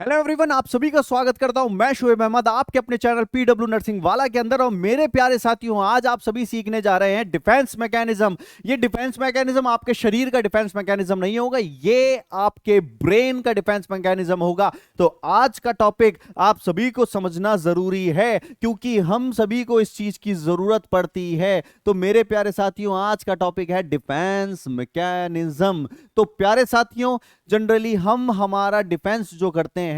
Hello everyone, आप सभी का स्वागत करता हूं मैं शुएब अहमद आपके अपने चैनल पीडब्ल्यू नर्सिंग वाला के अंदर। और मेरे प्यारे साथियों, आज आप सभी सीखने जा रहे हैं डिफेंस मैकेनिज्म। ये डिफेंस मैकेनिज्म आपके शरीर का डिफेंस मैकेनिज्म नहीं होगा, ये आपके ब्रेन का डिफेंस मैकेनिज्म होगा। तो आज का टॉपिक आप सभी को समझना जरूरी है, क्योंकि हम सभी को इस चीज की जरूरत पड़ती है। तो मेरे प्यारे साथियों, आज का टॉपिक है डिफेंस मैकेनिज्म। तो प्यारे साथियों, जनरली हम हमारा डिफेंस जो करते हैं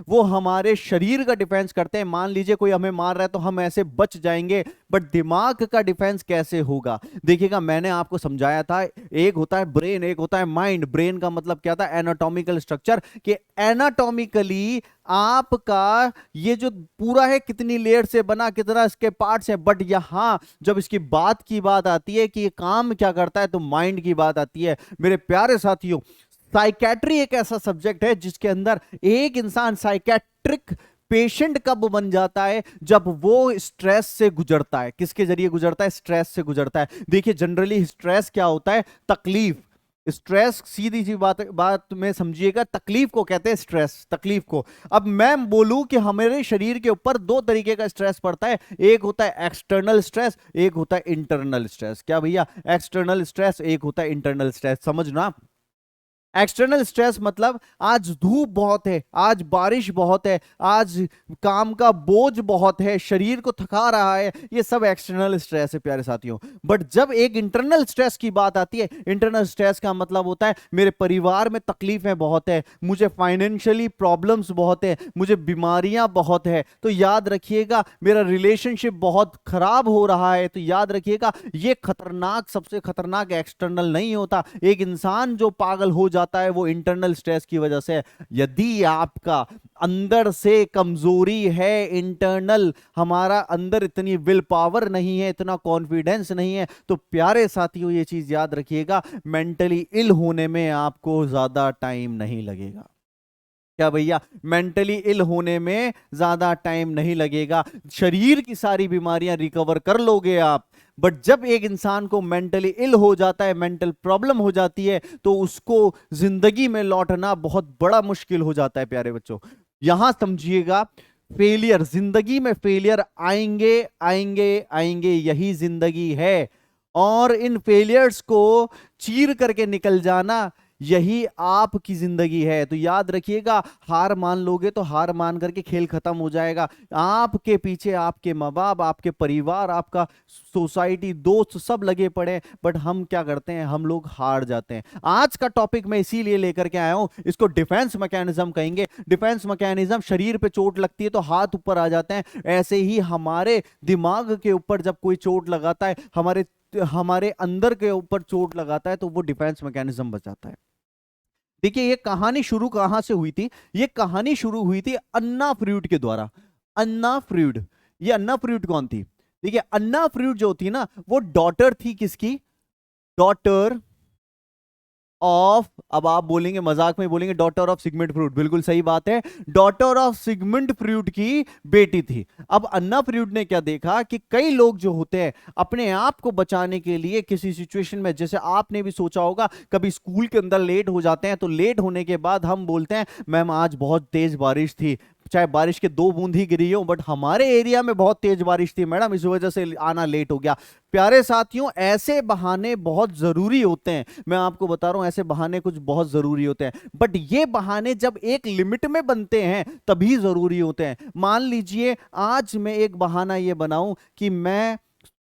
वो हमारे शरीर का डिफेंस करते हैं। मान लीजिए कोई हमें मार रहा है तो हम ऐसे बच जाएंगे, बट दिमाग का डिफेंस कैसे होगा? देखिएगा, मैंने आपको समझाया था, एक होता है ब्रेन, एक होता है माइंड। ब्रेन का मतलब क्या था? एनाटॉमिकल स्ट्रक्चर, कि एनाटॉमिकली आपका ये जो पूरा है कितनी लेयर से बना, कितना इसके पार्ट्स है। बट यहां जब इसकी बात आती है कि ये काम क्या करता है, तो माइंड की बात आती है। मेरे प्यारे साथियों, साइकेट्री एक ऐसा सब्जेक्ट है जिसके अंदर एक इंसान साइकेट्रिक पेशेंट कब बन जाता है? जब वो स्ट्रेस से गुजरता है। किसके जरिए गुजरता है? स्ट्रेस से गुजरता है। देखिए, जनरली स्ट्रेस क्या होता है? तकलीफ। स्ट्रेस, सीधी सी बात में समझिएगा, तकलीफ को कहते हैं स्ट्रेस, तकलीफ को। अब मैं बोलूं कि हमारे शरीर के ऊपर दो तरीके का स्ट्रेस पड़ता है। एक होता है एक्सटर्नल स्ट्रेस, एक होता है इंटरनल स्ट्रेस। क्या भैया? एक्सटर्नल स्ट्रेस, एक होता है इंटरनल स्ट्रेस। समझना, एक्सटर्नल स्ट्रेस मतलब आज धूप बहुत है, आज बारिश बहुत है, आज काम का बोझ बहुत है, शरीर को थका रहा है, ये सब एक्सटर्नल स्ट्रेस है प्यारे साथियों। बट जब एक इंटरनल स्ट्रेस की बात आती है, इंटरनल स्ट्रेस का मतलब होता है मेरे परिवार में तकलीफें बहुत है, मुझे फाइनेंशियली प्रॉब्लम्स बहुत है, मुझे बीमारियां बहुत है, तो याद रखिएगा मेरा रिलेशनशिप बहुत खराब हो रहा है, तो याद रखिएगा ये खतरनाक, सबसे खतरनाक एक्सटर्नल नहीं होता। एक इंसान जो पागल हो जाता है वो इंटरनल स्ट्रेस की वजह से। यदि आपका अंदर से कमजोरी है, इंटरनल, हमारा अंदर इतनी विल पावर नहीं है, इतना कॉन्फिडेंस नहीं है, तो प्यारे साथियों ये चीज याद रखिएगा, मेंटली इल होने में आपको ज्यादा टाइम नहीं लगेगा। क्या भैया? मेंटली इल होने में ज्यादा टाइम नहीं लगेगा, शरीर की सारी बीमारियां रिकवर कर लोगे आप। बट जब एक इंसान को मेंटली इल हो जाता है, मेंटल प्रॉब्लम हो जाती है, तो उसको जिंदगी में लौटना बहुत बड़ा मुश्किल हो जाता है प्यारे बच्चों। यहां समझिएगा, फेलियर, जिंदगी में फेलियर आएंगे आएंगे आएंगे, यही जिंदगी है। और इन फेलियर्स को चीर करके निकल जाना, यही आपकी जिंदगी है। तो याद रखिएगा, हार मान लोगे तो हार मान करके खेल खत्म हो जाएगा। आपके पीछे आपके माँ बाप, आपके परिवार, आपका सोसाइटी, दोस्त सब लगे पड़े, बट हम क्या करते हैं? हम लोग हार जाते हैं। आज का टॉपिक मैं इसीलिए लेकर के आया हूं, इसको डिफेंस मैकेनिज्म कहेंगे। डिफेंस मैकेनिज्म, शरीर पे चोट लगती है तो हाथ ऊपर आ जाते हैं, ऐसे ही हमारे दिमाग के ऊपर जब कोई चोट लगाता है, हमारे हमारे अंदर के ऊपर चोट लगाता है, तो वो डिफेंस मैकेनिज्म बचाता है। देखिए, ये कहानी शुरू कहां से हुई थी? ये कहानी शुरू हुई थी अन्ना फ्रूड के द्वारा। अन्ना फ्रूड, ये अन्ना फ्रूड कौन थी? देखिए, अन्ना फ्रूड जो थी ना, वो डॉटर थी किसकी? डॉटर ऑफ, अब आप बोलेंगे, मजाक में बोलेंगे, डॉटर ऑफ सिगमंड फ्रूड। बिल्कुल सही बात है, डॉटर ऑफ सिगमंड फ्रूड की बेटी थी। अब अन्ना फ्रूड ने क्या देखा कि कई लोग जो होते हैं अपने आप को बचाने के लिए किसी सिचुएशन में, जैसे आपने भी सोचा होगा, कभी स्कूल के अंदर लेट हो जाते हैं, तो लेट होने के बाद हम बोलते हैं मैम आज बहुत तेज बारिश थी, चाहे बारिश के 2 बूंद ही गिरी हो, बट हमारे एरिया में बहुत तेज बारिश थी मैडम, इस वजह से आना लेट हो गया। प्यारे साथियों, ऐसे बहाने बहुत जरूरी होते हैं। मैं आपको बता रहा हूं, ऐसे बहाने कुछ बहुत जरूरी होते हैं, बट ये बहाने जब एक लिमिट में बनते हैं तभी जरूरी होते हैं। मान लीजिए आज मैं एक बहाना ये बनाऊं कि मैं,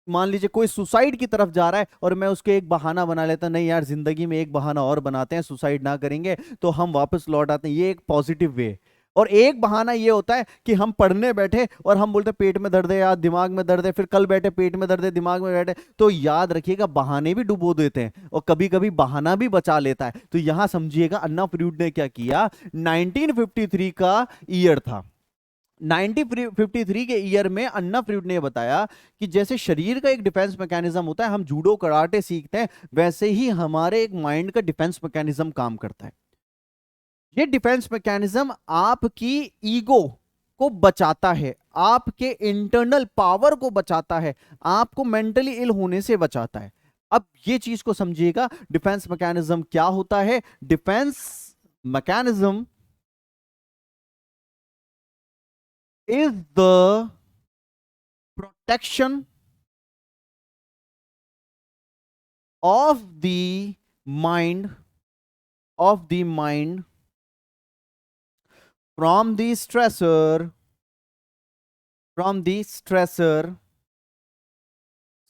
मान लीजिए कोई सुसाइड की तरफ जा रहा है और मैं उसके एक बहाना बना लेता, नहीं यार जिंदगी में एक बहाना और बनाते हैं, सुसाइड ना करेंगे, तो हम वापस लौट आते हैं। ये एक पॉजिटिव वे। और एक बहाना ये होता है कि हम पढ़ने बैठे और हम बोलते पेट में दर्द है या दिमाग में दर्द है, फिर कल बैठे पेट में दर्द है, दिमाग में बैठे। तो याद रखिएगा, बहाने भी डुबो देते हैं और कभी कभी बहाना भी बचा लेता है। तो यहां समझिएगा अन्ना फ्रूड ने क्या किया। 1953 का ईयर था। 1953 के ईयर में अन्ना फ्रूड ने बताया कि जैसे शरीर का एक डिफेंस मैकेनिज्म होता है, हम जूडो कराटे सीखते हैं, वैसे ही हमारे एक माइंड का डिफेंस मैकेनिज्म काम करता है। ये डिफेंस मैकेनिज्म आपकी ईगो को बचाता है, आपके इंटरनल पावर को बचाता है, आपको मेंटली इल होने से बचाता है। अब ये चीज को समझिएगा, डिफेंस मैकेनिज्म क्या होता है? Defence mechanism is the protection of the mind from the stressor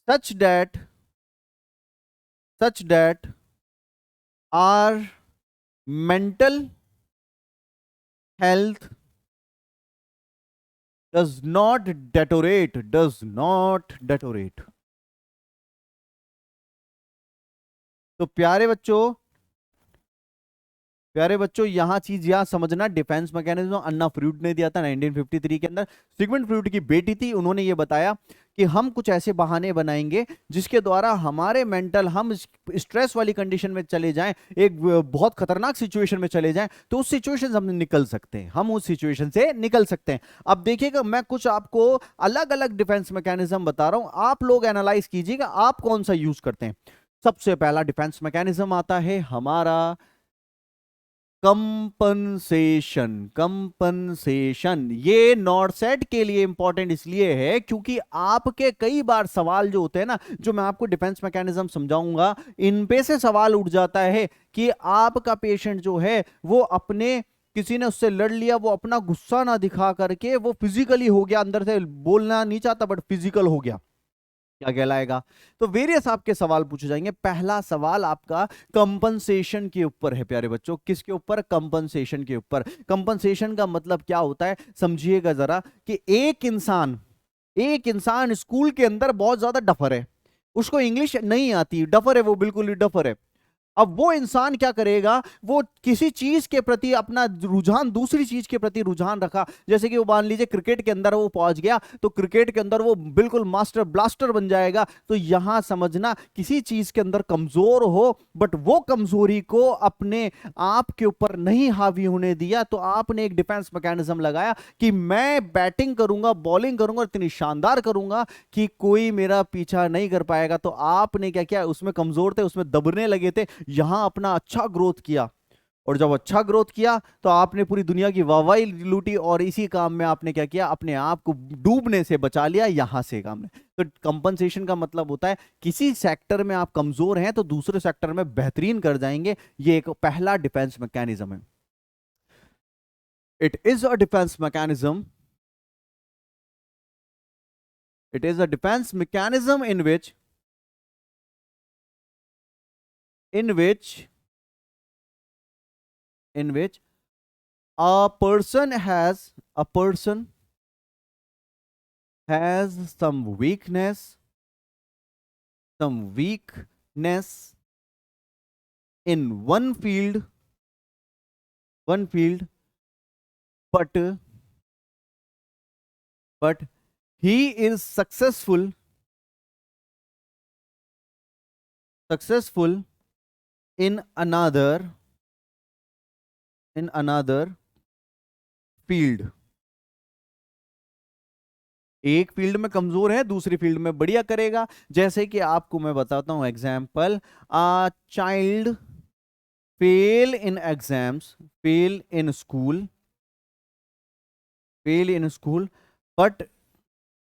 such that our mental health does not deteriorate. तो प्यारे बच्चों यहां चीज यहां समझना, डिफेंस मैकेनिज्म अन्ना फ्रूड ने दिया था 1953 के अंदर। सिगमंड फ्रूड की बेटी थी, उन्होंने ये बताया कि हम कुछ ऐसे बहाने बनाएंगे जिसके द्वारा हमारे मेंटल, हम स्ट्रेस वाली कंडीशन में चले जाएं, एक बहुत खतरनाक सिचुएशन में चले जाएं, तो उस सिचुएशन से हम निकल सकते हैं, हम उस सिचुएशन से निकल सकते हैं। अब देखिएगा, मैं कुछ आपको अलग अलग डिफेंस मैकेनिज्म बता रहा हूं, आप लोग एनालाइज कीजिएगा आप कौन सा यूज करते हैं। सबसे पहला डिफेंस मैकेनिज्म आता है हमारा कंपनसेशन। ये नॉट सेट के लिए इंपॉर्टेंट इसलिए है क्योंकि आपके कई बार सवाल जो होते हैं ना, जो मैं आपको डिफेंस मैकेनिज्म समझाऊंगा, इन पे से सवाल उठ जाता है कि आपका पेशेंट जो है वो अपने, किसी ने उससे लड़ लिया, वो अपना गुस्सा ना दिखा करके वो फिजिकली हो गया, अंदर से बोलना नहीं चाहता बट फिजिकल हो गया, क्या कहलाएगा। तो वेरियस आपके सवाल पूछे जाएंगे। पहला सवाल आपका कंपनसेशन के ऊपर है प्यारे बच्चों। किसके ऊपर? कंपनसेशन के ऊपर। कंपनसेशन का मतलब क्या होता है समझिएगा जरा, कि एक इंसान स्कूल के अंदर बहुत ज्यादा डफर है, उसको इंग्लिश नहीं आती, डफर है, वो बिल्कुल ही डफर है। अब वो इंसान क्या करेगा, वो किसी चीज के प्रति अपना रुझान, दूसरी चीज के प्रति रुझान रखा, जैसे कि वो मान लीजिए क्रिकेट के अंदर वो पहुंच गया, तो क्रिकेट के अंदर वो बिल्कुल मास्टर ब्लास्टर बन जाएगा। तो यहां समझना, किसी चीज के अंदर कमजोर हो बट वो कमजोरी को अपने आप के ऊपर नहीं हावी होने दिया, तो आपने एक डिफेंस मैकेनिज्म लगाया कि मैं बैटिंग करूंगा, बॉलिंग करूंगा, इतनी शानदार करूंगा कि कोई मेरा पीछा नहीं कर पाएगा। तो आपने क्या किया, उसमें कमजोर थे, उसमें दबने लगे थे, यहां अपना अच्छा ग्रोथ किया, और जब अच्छा ग्रोथ किया तो आपने पूरी दुनिया की वाहवाही लूटी, और इसी काम में आपने क्या किया, अपने आप को डूबने से बचा लिया यहां से काम में। तो कंपनसेशन का मतलब होता है किसी सेक्टर में आप कमजोर हैं तो दूसरे सेक्टर में बेहतरीन कर जाएंगे। ये एक पहला डिफेंस मैकेनिज्म है। It is a defence mechanism, it is a defence mechanism in which a person has some weakness in one field, but he is successful in another field। एक फील्ड में कमजोर है, दूसरी फील्ड में बढ़िया करेगा। जैसे कि आपको मैं बताता हूं example, a child fail in exams, fail in school, but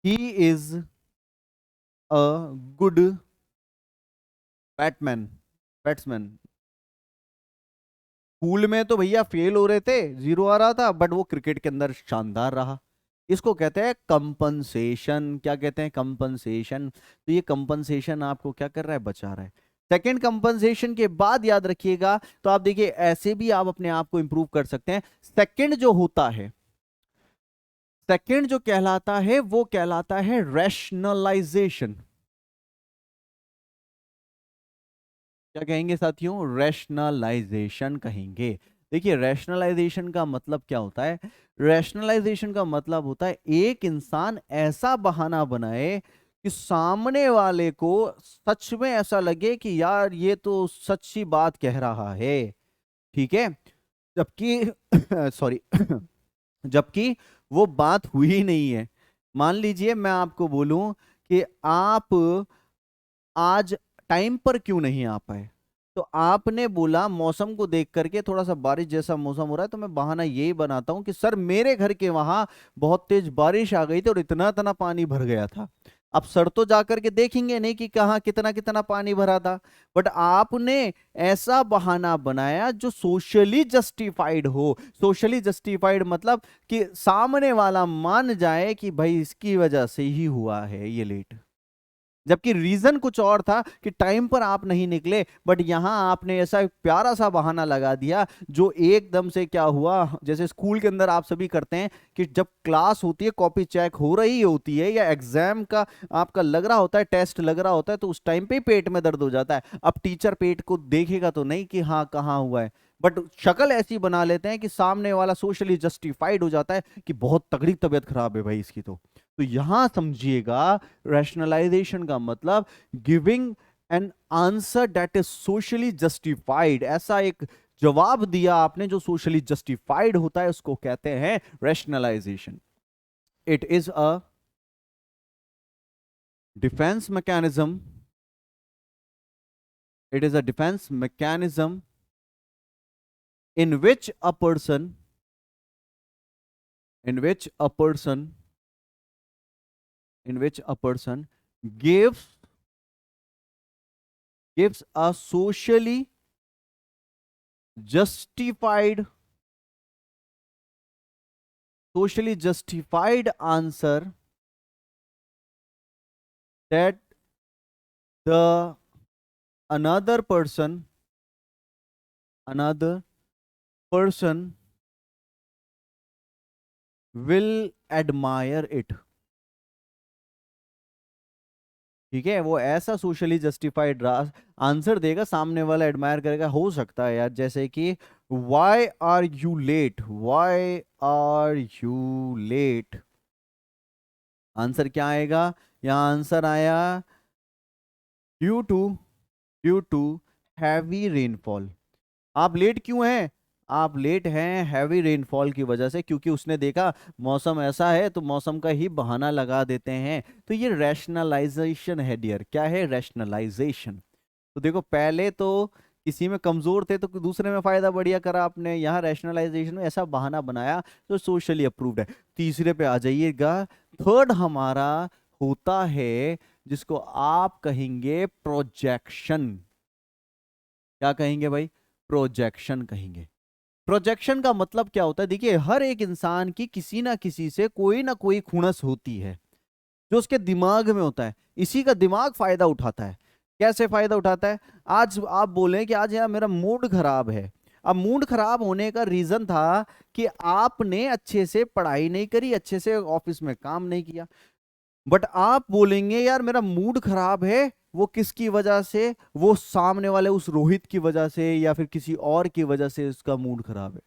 he is a good batsman। School में तो भैया फेल हो रहे थे, जीरो आ रहा था, बट वो क्रिकेट के अंदर शानदार रहा। इसको कहते हैं कंपनसेशन। क्या कहते हैं? कंपनसेशन। तो ये कंपनसेशन आपको क्या कर रहा है, बचा रहा है। सेकंड कंपनसेशन के बाद याद रखिएगा, तो आप देखिए ऐसे भी आप अपने आप को इंप्रूव कर सकते हैं। सेकंड जो कहलाता है वो कहलाता है रैशनलाइजेशन। क्या कहेंगे साथियों? रैशनलाइजेशन कहेंगे। देखिए रैशनलाइजेशन का मतलब क्या होता है? रैशनलाइजेशन का मतलब होता है एक इंसान ऐसा बहाना बनाए कि सामने वाले को सच में ऐसा लगे कि यार ये तो सच्ची बात कह रहा है, ठीक है, जबकि सॉरी जबकि वो बात हुई नहीं है। मान लीजिए मैं आपको बोलूं कि आप आज टाइम पर क्यों नहीं आ पाए, तो आपने बोला मौसम को देख करके थोड़ा सा बारिश जैसा मौसम हो रहा है, तो मैं बहाना यही बनाता हूं कि सर मेरे घर के वहां बहुत तेज बारिश आ गई थी और इतना इतना पानी भर गया था। अब सर तो जाकर के देखेंगे नहीं कि कहाँ कितना कितना पानी भरा था, बट आपने ऐसा बहाना बनाया जो सोशली जस्टिफाइड हो। सोशली जस्टिफाइड मतलब कि सामने वाला मान जाए कि भाई इसकी वजह से ही हुआ है ये लेट, जबकि रीजन कुछ और था कि टाइम पर आप नहीं निकले। बट यहां आपने ऐसा एक प्यारा सा बहाना लगा दिया जो एकदम से क्या हुआ, जैसे स्कूल के अंदर आप सभी करते हैं कि जब क्लास होती है, कॉपी चेक हो रही होती है या एग्जाम का आपका लग रहा होता है, टेस्ट लग रहा होता है, तो उस टाइम पे ही पेट में दर्द हो जाता है। अब टीचर पेट को देखेगा तो नहीं कि हाँ कहाँ हुआ है, बट शक्ल ऐसी बना लेते हैं कि सामने वाला सोशली जस्टिफाइड हो जाता है कि बहुत तगड़ी तबीयत खराब है भाई इसकी। तो यहां समझिएगा, रैशनलाइजेशन का मतलब giving an answer that is socially justified. ऐसा एक जवाब दिया आपने जो सोशली जस्टिफाइड होता है, उसको कहते हैं rationalisation. It is a defence mechanism, it is a defense mechanism in which a person in which a person in which a person gives a justified socially justified answer that the another person will admire it। ठीक है, वो ऐसा socially justified answer देगा, सामने वाला admire करेगा। हो सकता है यार जैसे कि why are you late, why are you late, answer क्या आएगा? यहां आंसर आया ड्यू टू हैवी रेनफॉल। आप लेट क्यों हैं? आप लेट हैं हैवी रेनफॉल की वजह से, क्योंकि उसने देखा मौसम ऐसा है तो मौसम का ही बहाना लगा देते हैं। तो ये रैशनलाइजेशन है डियर। क्या है? रैशनलाइजेशन। तो देखो, पहले तो किसी में कमजोर थे तो दूसरे में फायदा बढ़िया करा आपने, यहाँ रैशनलाइजेशन में ऐसा बहाना बनाया जो सोशली अप्रूव्ड है। तीसरे पे आ जाइएगा। थर्ड हमारा होता है जिसको आप कहेंगे प्रोजेक्शन। क्या कहेंगे भाई? प्रोजेक्शन कहेंगे। प्रोजेक्शन का मतलब क्या होता है? देखिए, हर एक इंसान की किसी ना किसी से कोई ना कोई खुणस होती है जो उसके दिमाग में होता है। इसी का दिमाग फायदा उठाता है। कैसे फायदा उठाता है? आज आप बोले कि आज यार मेरा मूड खराब है। अब मूड खराब होने का रीजन था कि आपने अच्छे से पढ़ाई नहीं करी, अच्छे से ऑफिस में काम नहीं किया। बट आप बोलेंगे यार मेरा मूड खराब है, वो किसकी वजह से? वो सामने वाले उस रोहित की वजह से या फिर किसी और की वजह से उसका मूड खराब है।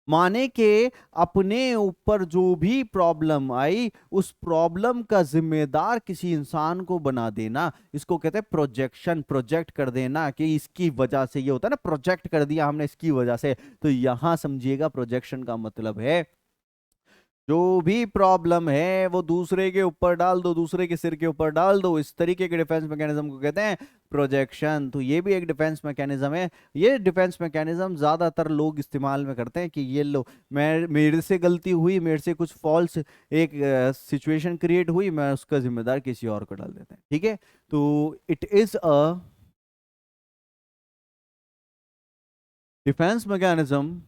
माने के अपने ऊपर जो भी प्रॉब्लम आई, उस प्रॉब्लम का जिम्मेदार किसी इंसान को बना देना, इसको कहते हैं प्रोजेक्शन। प्रोजेक्ट कर देना कि इसकी वजह से ये होता है ना, प्रोजेक्ट कर दिया हमने इसकी वजह से। तो यहां समझिएगा, प्रोजेक्शन का मतलब है जो भी प्रॉब्लम है वो दूसरे के ऊपर डाल दो, दूसरे के सिर के ऊपर डाल दो। इस तरीके के डिफेंस मैकेनिज्म को कहते हैं प्रोजेक्शन। तो ये भी एक डिफेंस मैकेनिज्म है। ये डिफेंस मैकेनिज्म ज्यादातर लोग इस्तेमाल में करते हैं कि ये लो, मेरे से गलती हुई, मेरे से कुछ फॉल्स एक सिचुएशन क्रिएट हुई, मैं उसका जिम्मेदार किसी और को डाल देते हैं। ठीक है, तो it is a defence mechanism,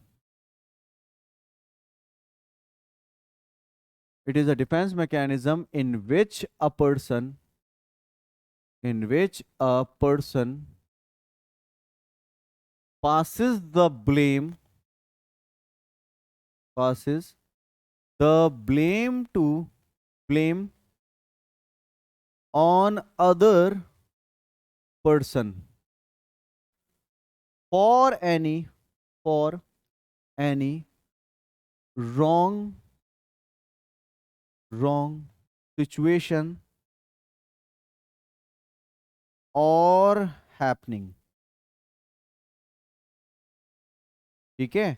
it is a defense mechanism in which a person passes the blame on other person for any wrong situation or happening। ठीक है,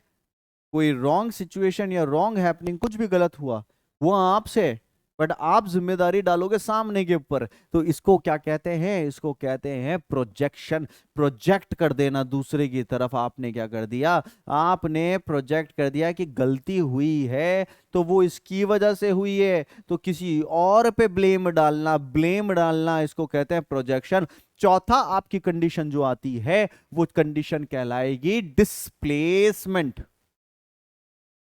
कोई रॉन्ग सिचुएशन या रॉन्ग हैपनिंग, कुछ भी गलत हुआ, वो आपसे बट आप जिम्मेदारी डालोगे सामने के ऊपर। तो इसको क्या कहते हैं? इसको कहते हैं प्रोजेक्शन। प्रोजेक्ट कर देना दूसरे की तरफ। आपने क्या कर दिया? आपने प्रोजेक्ट कर दिया कि गलती हुई है तो वो इसकी वजह से हुई है, तो किसी और पे ब्लेम डालना, ब्लेम डालना, इसको कहते हैं प्रोजेक्शन। चौथा आपकी कंडीशन जो आती है वो कंडीशन कहलाएगी डिस्प्लेसमेंट।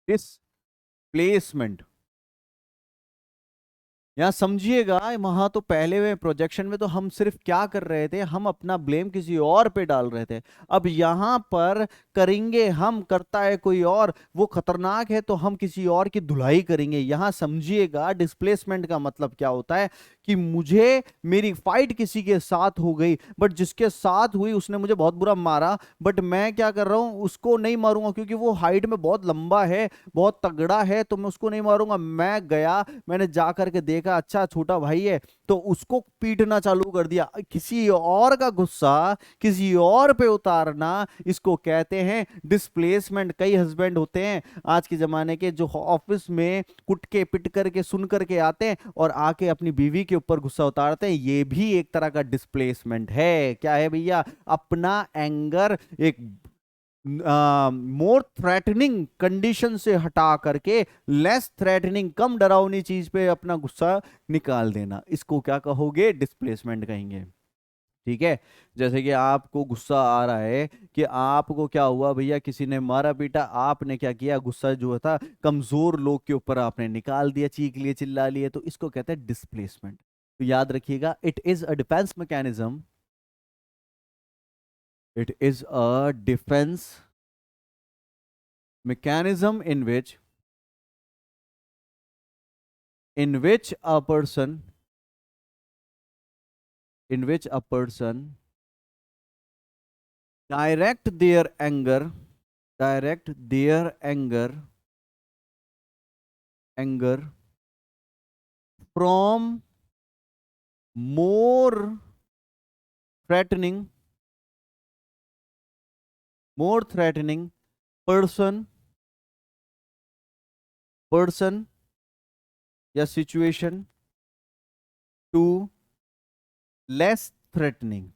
डिस्प्लेसमेंट। यहां समझिएगा, वहां तो पहले में प्रोजेक्शन में तो हम सिर्फ क्या कर रहे थे? हम अपना ब्लेम किसी और पे डाल रहे थे। अब यहां पर करेंगे हम, करता है कोई और, वो खतरनाक है तो हम किसी और की धुलाई करेंगे। यहां समझिएगा डिस्प्लेसमेंट का मतलब क्या होता है कि मुझे, मेरी फाइट किसी के साथ हो गई, बट जिसके साथ हुई उसने मुझे बहुत बुरा मारा, बट मैं क्या कर रहा हूं? उसको नहीं मारूंगा क्योंकि वो हाइट में बहुत लंबा है, बहुत तगड़ा है, तो मैं उसको नहीं मारूंगा। मैं गया, मैंने जा करके देखा अच्छा छोटा भाई है, तो उसको पीटना चालू कर दिया। किसी और का गुस्सा किसी और पे उतारना, इसको कहते हैं डिस्प्लेसमेंट। कई हस्बैंड होते हैं आज के जमाने के जो ऑफिस में कुट के पिट करके सुन करके आते हैं और आके अपनी बीवी के ऊपर गुस्सा उतारते हैं। ये भी एक तरह का डिस्प्लेसमेंट है। क्या है भैया? अपना एंगर एक मोर थ्रेटनिंग कंडीशन से हटा करके लेस थ्रेटनिंग, कम डरावनी चीज पे अपना गुस्सा निकाल देना, इसको क्या कहोगे? डिस्प्लेसमेंट कहेंगे। ठीक है। जैसे कि आपको गुस्सा आ रहा है कि आपको क्या हुआ भैया, किसी ने मारा पीटा, आपने क्या किया? गुस्सा जो था कमजोर लोग के ऊपर आपने निकाल दिया, चीख लिए, चिल्ला लिए, तो इसको कहते हैं डिस्प्लेसमेंट। तो याद रखिएगा, it is a defence mechanism. It is a defence mechanism in which a person direct their anger anger from more threatening person या situation to less threatening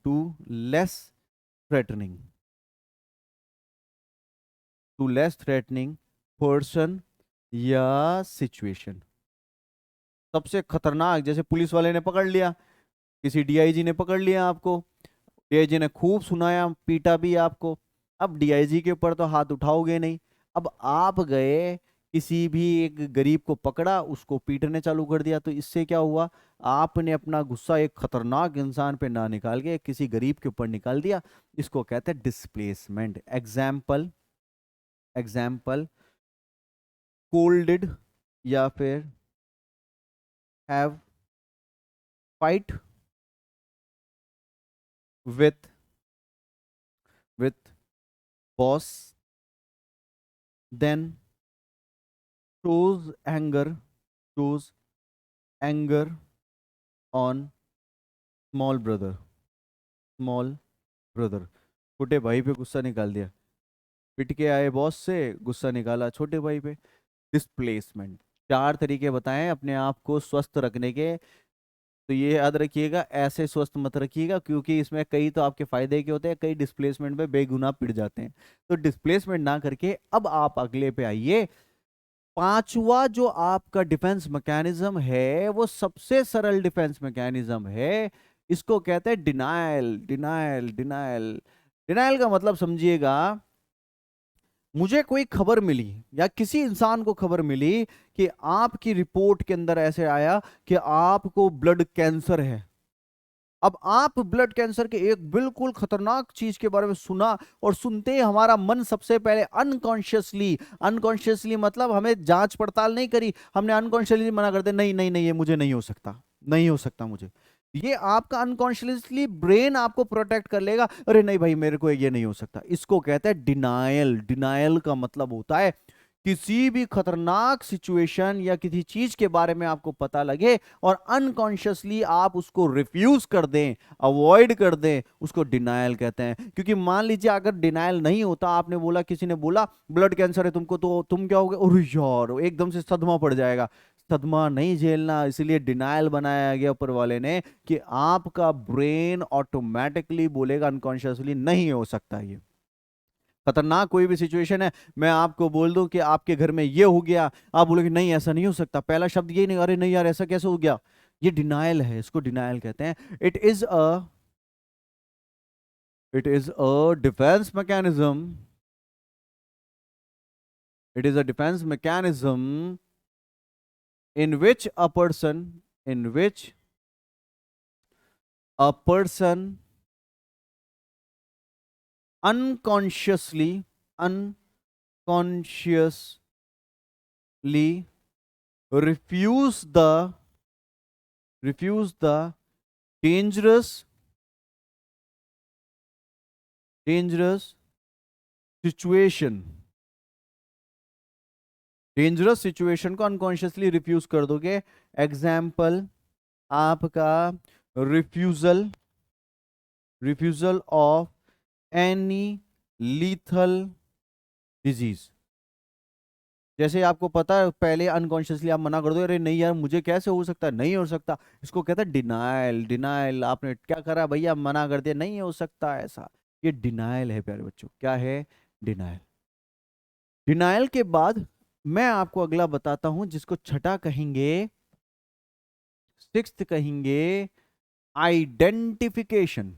person या situation। सबसे खतरनाक, जैसे पुलिस वाले ने पकड़ लिया, किसी डीआईजी ने पकड़ लिया आपको, डीआईजी ने खूब सुनाया, पीटा भी आपको। अब डीआईजी के ऊपर तो हाथ उठाओगे नहीं। अब आप गए, किसी भी एक गरीब को पकड़ा, उसको पीटने चालू कर दिया, तो इससे क्या हुआ? आपने अपना गुस्सा एक खतरनाक इंसान पे ना निकाल के किसी गरीब के ऊपर निकाल दिया। इसको कहते हैं डिस्प्लेसमेंट। एग्जाम्पल कोल्डेड या फिर have fight with boss, then shows shows anger on small brother। छोटे भाई पे गुस्सा निकाल दिया, पिट के आए बॉस से, गुस्सा निकाला छोटे भाई पे। डिस्प्लेसमेंट। चार तरीके बताएं अपने आप को स्वस्थ रखने के। तो ये याद रखिएगा, ऐसे स्वस्थ मत रखिएगा क्योंकि इसमें कई तो आपके फायदे के होते हैं, कई डिस्प्लेसमेंट में बेगुनाह पिट जाते हैं। तो डिस्प्लेसमेंट ना करके अब आप अगले पे आइए। पांचवा जो आपका डिफेंस मैकेनिज्म है वो सबसे सरल डिफेंस मैकेनिज्म है। इसको कहते हैं डिनायल का मतलब समझिएगा, मुझे कोई खबर मिली या किसी इंसान को खबर मिली कि आपकी रिपोर्ट के अंदर ऐसे आया कि आपको ब्लड कैंसर है। अब आप ब्लड कैंसर के एक बिल्कुल खतरनाक चीज के बारे में सुना, और सुनते ही हमारा मन सबसे पहले अनकॉन्शियसली मतलब हमें जांच पड़ताल नहीं करी, हमने अनकॉन्शियसली मना कर दिया, नहीं नहीं नहीं ये मुझे नहीं हो सकता, नहीं हो सकता मुझे। ये आपका अनकॉन्शियसली ब्रेन आपको प्रोटेक्ट कर लेगा, अरे नहीं भाई मेरे को ये नहीं हो सकता। इसको कहते हैं डिनायल का मतलब होता है किसी भी खतरनाक सिचुएशन या किसी चीज के बारे में आपको पता लगे और अनकॉन्शियसली आप उसको रिफ्यूज कर दें, अवॉइड कर दें, उसको डिनायल कहते हैं। क्योंकि मान लीजिए अगर डिनायल नहीं होता, आपने बोला, किसी ने बोला ब्लड कैंसर है तुमको, तो तुम क्या होगे? अरे यार, एकदम से सदमा पड़ जाएगा। सदमा नहीं झेलना, इसलिए डिनायल बनाया गया ऊपर वाले ने कि आपका ब्रेन ऑटोमेटिकली बोलेगा अनकॉन्शियसली नहीं हो सकता ये। खतरनाक कोई भी सिचुएशन है, मैं आपको बोल दूं कि आपके घर में ये हो गया, आप बोलोगे नहीं ऐसा नहीं हो सकता, पहला शब्द ये नहीं, अरे नहीं यार ऐसा कैसे हो गया, ये डिनायल है, इसको डिनायल कहते हैं। It is a defence mechanism, it is a defense mechanism in which a person unconsciously refuse the dangerous situation, dangerous situation को अनकॉन्शियसली रिफ्यूज कर दोगे। एग्जाम्पल आपका refusal of any lethal disease. जैसे आपको पता है पहले अनकॉन्शियसली आप मना कर दो, अरे नहीं यार मुझे कैसे हो सकता है, नहीं हो सकता, इसको कहता है डिनायल। डिनायल आपने क्या करा भैया, मना कर दिया, नहीं हो सकता ऐसा, ये डिनायल है प्यारे बच्चों। क्या है? डिनायल। डिनायल के बाद मैं आपको अगला बताता हूं जिसको छठा कहेंगे, सिक्स्थ कहेंगे आइडेंटिफिकेशन।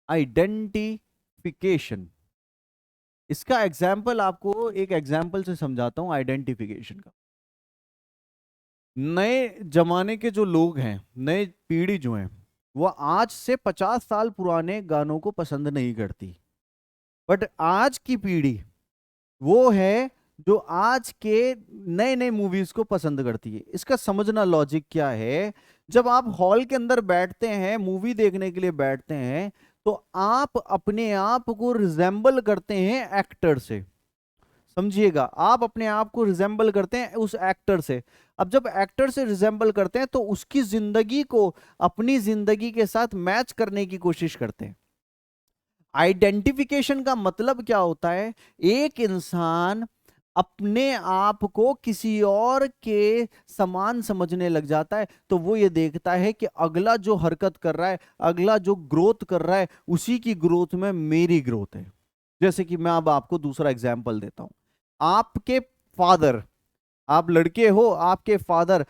आइडेंटिफिकेशन, इसका एग्जाम्पल आपको एक एग्जाम्पल से समझाता हूं आइडेंटिफिकेशन का। नए जमाने के जो लोग हैं, नए पीढ़ी जो है, वो आज से 50 साल पुराने गानों को पसंद नहीं करती, बट आज की पीढ़ी वो है जो आज के नए नए मूवीज को पसंद करती है। इसका समझना लॉजिक क्या है, जब आप हॉल के अंदर बैठते हैं, मूवी देखने के लिए बैठते हैं, तो आप अपने आप को रिजेंबल करते हैं एक्टर से। समझिएगा, आप अपने आप को रिजेंबल करते हैं उस एक्टर से। अब जब एक्टर से रिजेंबल करते हैं तो उसकी जिंदगी को अपनी जिंदगी के साथ मैच करने की कोशिश करते हैं। आइडेंटिफिकेशन का मतलब क्या होता है? एक इंसान अपने आप को किसी और के समान समझने लग जाता है, तो वो ये देखता है कि अगला जो हरकत कर रहा है, अगला जो ग्रोथ कर रहा है, उसी की ग्रोथ में मेरी ग्रोथ है। जैसे कि मैं अब आपको दूसरा एग्जाम्पल देता हूं। आपके फादर, आप लड़के हो, आपके फादर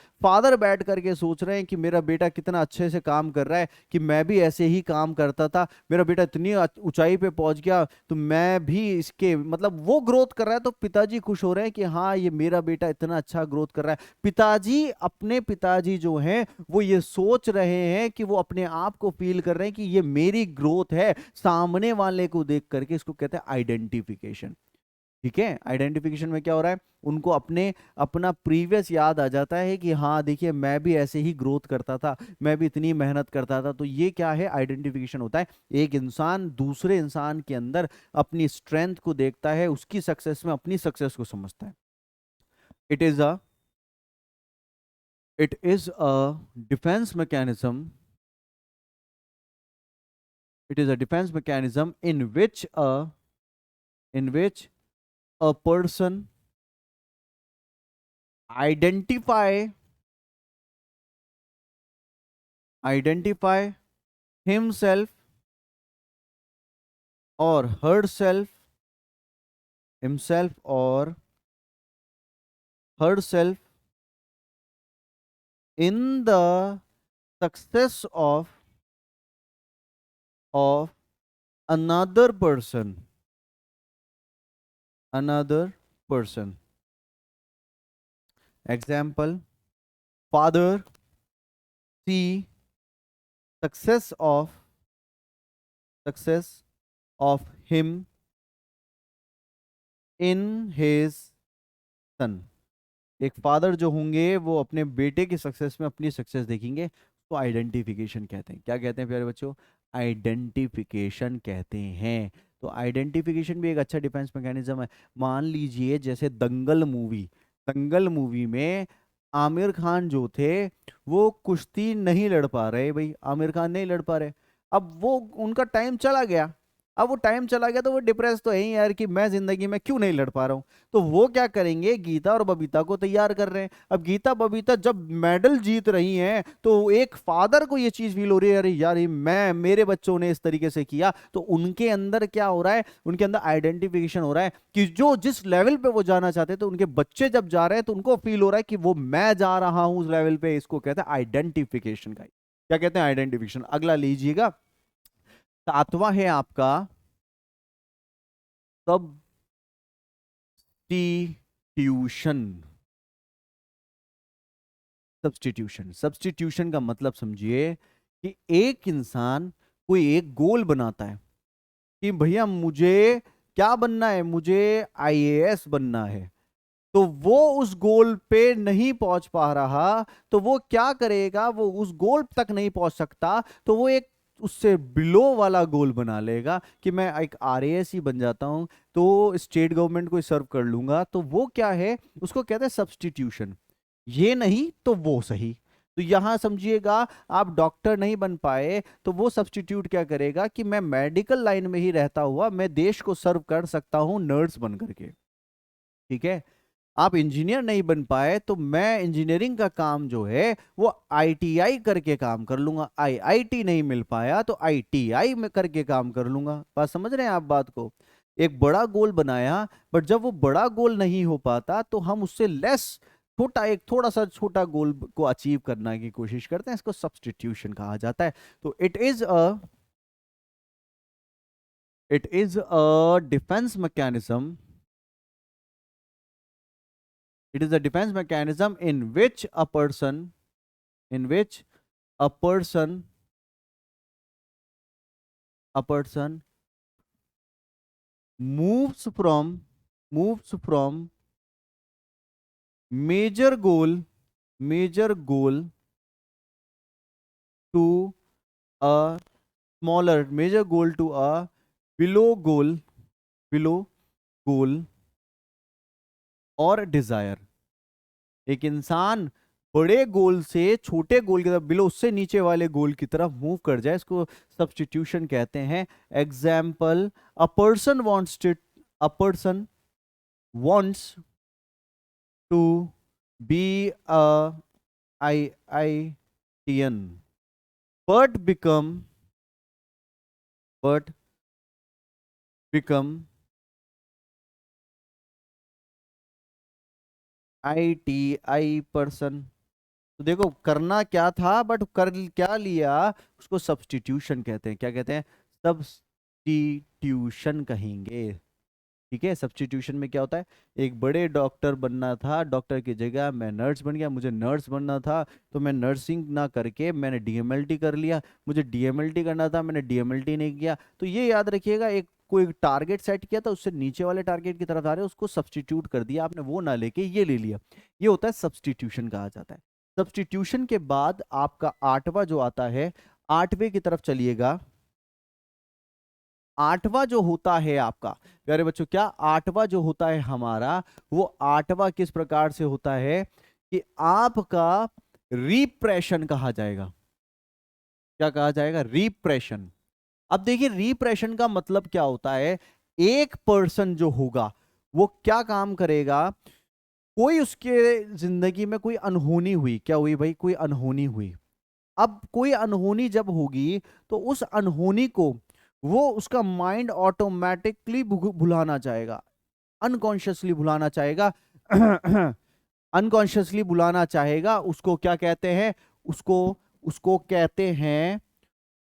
बैठ करके सोच रहे हैं कि मेरा बेटा कितना अच्छे से काम कर रहा है, कि मैं भी ऐसे ही काम करता था, मेरा बेटा इतनी ऊंचाई पे पहुंच गया, तो मैं भी इसके, मतलब वो ग्रोथ कर रहा है, तो पिताजी खुश हो रहे हैं कि हाँ ये मेरा बेटा इतना अच्छा ग्रोथ कर रहा है। पिताजी, अपने पिताजी जो हैं वो ये सोच रहे हैं कि वो अपने आप को फील कर रहे हैं कि ये मेरी ग्रोथ है सामने वाले को देख करके। इसको कहते हैं आइडेंटिफिकेशन। ठीक है, आइडेंटिफिकेशन में क्या हो रहा है, उनको अपना प्रीवियस याद आ जाता है कि हाँ देखिए मैं भी ऐसे ही ग्रोथ करता था, मैं भी इतनी मेहनत करता था। तो ये क्या है? आइडेंटिफिकेशन होता है। एक इंसान दूसरे इंसान के अंदर अपनी स्ट्रेंथ को देखता है, उसकी सक्सेस में अपनी सक्सेस को समझता है। It is a defence mechanism, it is a defense mechanism in which a person identify himself or herself in the success of another person. Example: father see success of him in his son. एक father जो होंगे वो अपने बेटे की success में अपनी success देखेंगे, तो आइडेंटिफिकेशन कहते हैं। क्या कहते हैं प्यारे बच्चों? आइडेंटिफिकेशन कहते हैं। तो आइडेंटिफिकेशन भी एक अच्छा डिफेंस मैकेनिज्म है। मान लीजिए जैसे दंगल मूवी में आमिर खान जो थे वो कुश्ती नहीं लड़ पा रहे, भाई आमिर खान नहीं लड़ पा रहे। अब वो उनका टाइम चला गया, अब वो टाइम चला गया तो वो डिप्रेस तो है ही यार कि मैं जिंदगी में क्यों नहीं लड़ पा रहा हूं। तो वो क्या करेंगे, गीता और बबीता को तैयार कर रहे हैं। अब गीता बबीता जब मेडल जीत रही हैं तो एक फादर को ये चीज फील हो रही है, अरे यार ये मैं, मेरे बच्चों ने इस तरीके से किया। तो उनके अंदर क्या हो रहा है, उनके अंदर आइडेंटिफिकेशन हो रहा है कि जो जिस लेवल पे वो जाना चाहते हैं, तो उनके बच्चे जब जा रहे हैं तो उनको फील हो रहा है कि वो मैं जा रहा हूं उस लेवल पे। इसको कहते हैं आइडेंटिफिकेशन का, क्या कहते हैं, आइडेंटिफिकेशन। अगला लीजिएगा, सातवां है आपका सब्स्टिट्यूशन। सब्स्टिट्यूशन, सब्स्टिट्यूशन का मतलब समझिए कि एक इंसान कोई एक गोल बनाता है कि भैया मुझे क्या बनना है, मुझे आईएएस बनना है। तो वो उस गोल पे नहीं पहुंच पा रहा, तो वो क्या करेगा, वो उस गोल तक नहीं पहुंच सकता, तो वो एक उससे बिलो वाला गोल बना लेगा कि मैं एक आरएएस ही बन जाता हूं, तो स्टेट गवर्नमेंट को सर्व कर लूंगा। तो वो क्या है, उसको कहते हैं सब्स्टिट्यूशन। ये नहीं तो वो सही। तो यहां समझिएगा, आप डॉक्टर नहीं बन पाए तो वो सब्स्टिट्यूट क्या करेगा कि मैं मेडिकल लाइन में ही रहता हुआ मैं देश को सर्व कर सकता हूं नर्स बन करके। ठीक है। आप इंजीनियर नहीं बन पाए तो मैं इंजीनियरिंग का काम जो है वो आईटीआई करके काम कर लूंगा। आईआईटी नहीं मिल पाया तो आईटीआई में करके काम कर लूंगा। बात समझ रहे हैं आप बात को। एक बड़ा गोल बनाया, बट जब वो बड़ा गोल नहीं हो पाता तो हम उससे लेस छोटा, एक थोड़ा सा छोटा गोल को अचीव करने की कोशिश करते हैं। इसको सब्स्टिट्यूशन कहा जाता है। तो it is a defence mechanism. It is a defense mechanism in which a person, a person moves from major goal to a major goal to a below goal, below goal और Dzire. एक इंसान बड़े गोल से छोटे गोल की तरफ, below उससे नीचे वाले गोल की तरफ मूव कर जाए, इसको सब्स्टिट्यूशन कहते हैं। Example, a person wants to be a IITian but but become ITI person। तो देखो करना क्या था बट कर क्या लिया, उसको सब्स्टिट्यूशन कहते हैं। क्या कहते हैं, सब्स्टिट्यूशन कहेंगे। ठीक है। सब्स्टिट्यूशन में क्या होता है, एक बड़े डॉक्टर बनना था, डॉक्टर की जगह मैं नर्स बन गया। मुझे नर्स बनना था तो मैं नर्सिंग ना करके मैंने डीएमएलटी कर लिया। मुझे डीएमएलटी करना था, मैंने डीएमएलटी नहीं किया। तो ये याद रखिएगा, एक कोई टारगेट सेट किया था, उससे नीचे वाले टारगेट की तरफ आ रहे हैं, उसको सब्स्टिट्यूट कर दिया आपने, वो ना लेके ये ले लिया। ये होता है सब्स्टिट्यूशन कहा जाता है। सब्स्टिट्यूशन के बाद आपका आठवां जो आता है, आठवें की तरफ चलिएगा। आठवां जो होता है आपका, प्यारे बच्चों, क्या आठवां जो होता है हमारा, वो आठवां किस प्रकार से होता है कि आपका रिप्रेशन कहा जाएगा। क्या कहा जाएगा, रिप्रेशन। अब देखिए रिप्रेशन का मतलब क्या होता है। एक पर्सन जो होगा वो क्या काम करेगा, कोई उसके जिंदगी में कोई अनहोनी हुई, क्या हुई भाई, कोई अनहोनी हुई। अब कोई अनहोनी जब होगी तो उस अनहोनी को वो उसका माइंड ऑटोमेटिकली भुलाना चाहेगा, अनकॉन्शियसली भुलाना चाहेगा। अनकॉन्शियसली भुलाना चाहेगा। उसको क्या कहते हैं, उसको उसको कहते हैं,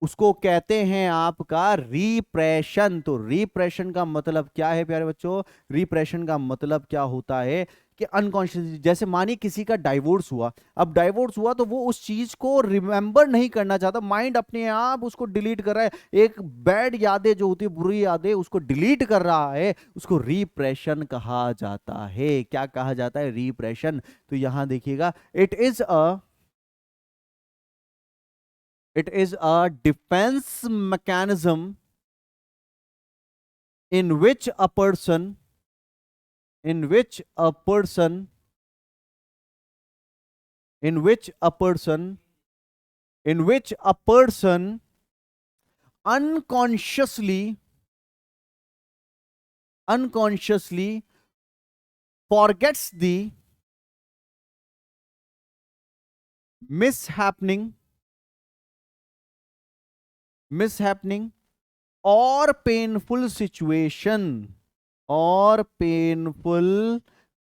उसको कहते हैं आपका रिप्रेशन। तो रिप्रेशन का मतलब क्या है प्यारे बच्चों, रिप्रेशन का मतलब क्या होता है कि अनकॉन्शियसली, जैसे मानिए किसी का डाइवोर्स हुआ। अब डाइवोर्स हुआ तो वो उस चीज को रिमेंबर नहीं करना चाहता, माइंड अपने आप उसको डिलीट कर रहा है। एक बैड यादें जो होती है, बुरी यादें, उसको डिलीट कर रहा है, उसको रिप्रेशन कहा जाता है। क्या कहा जाता है, रिप्रेशन। तो यहां देखिएगा, it is a defense mechanism in which a person in which a person in which a person in which a person unconsciously unconsciously forgets the mishappening or painful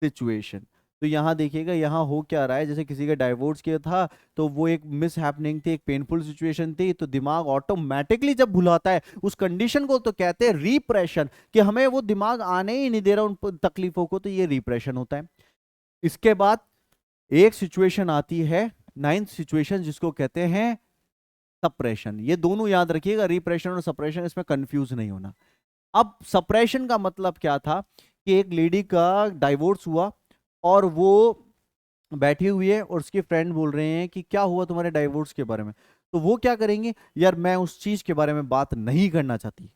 situation। तो यहां देखिएगा, यहां हो क्या रहा है, जैसे किसी का डाइवोर्स किया था तो वो एक मिस हैपनिंग थी, एक पेनफुल सिचुएशन थी, तो दिमाग ऑटोमेटिकली जब भुलाता है उस कंडीशन को, तो कहते हैं रिप्रेशन, कि हमें वो दिमाग आने ही नहीं दे रहा उन तकलीफों को, तो ये रिप्रेशन होता है। इसके बाद एक सिचुएशन आती है, नाइन्थ सिचुएशन, जिसको कहते हैं सप्रेशन। ये दोनों याद रखिएगा, रिप्रेशन और सप्रेशन, इसमें कंफ्यूज नहीं होना। अब सप्रेशन का मतलब क्या था कि एक लेडी का डाइवोर्स हुआ और वो बैठी हुई है और उसके फ्रेंड बोल रहे हैं कि क्या हुआ तुम्हारे डाइवोर्स के बारे में, तो वो क्या करेंगे, यार मैं उस चीज के बारे में बात नहीं करना चाहती।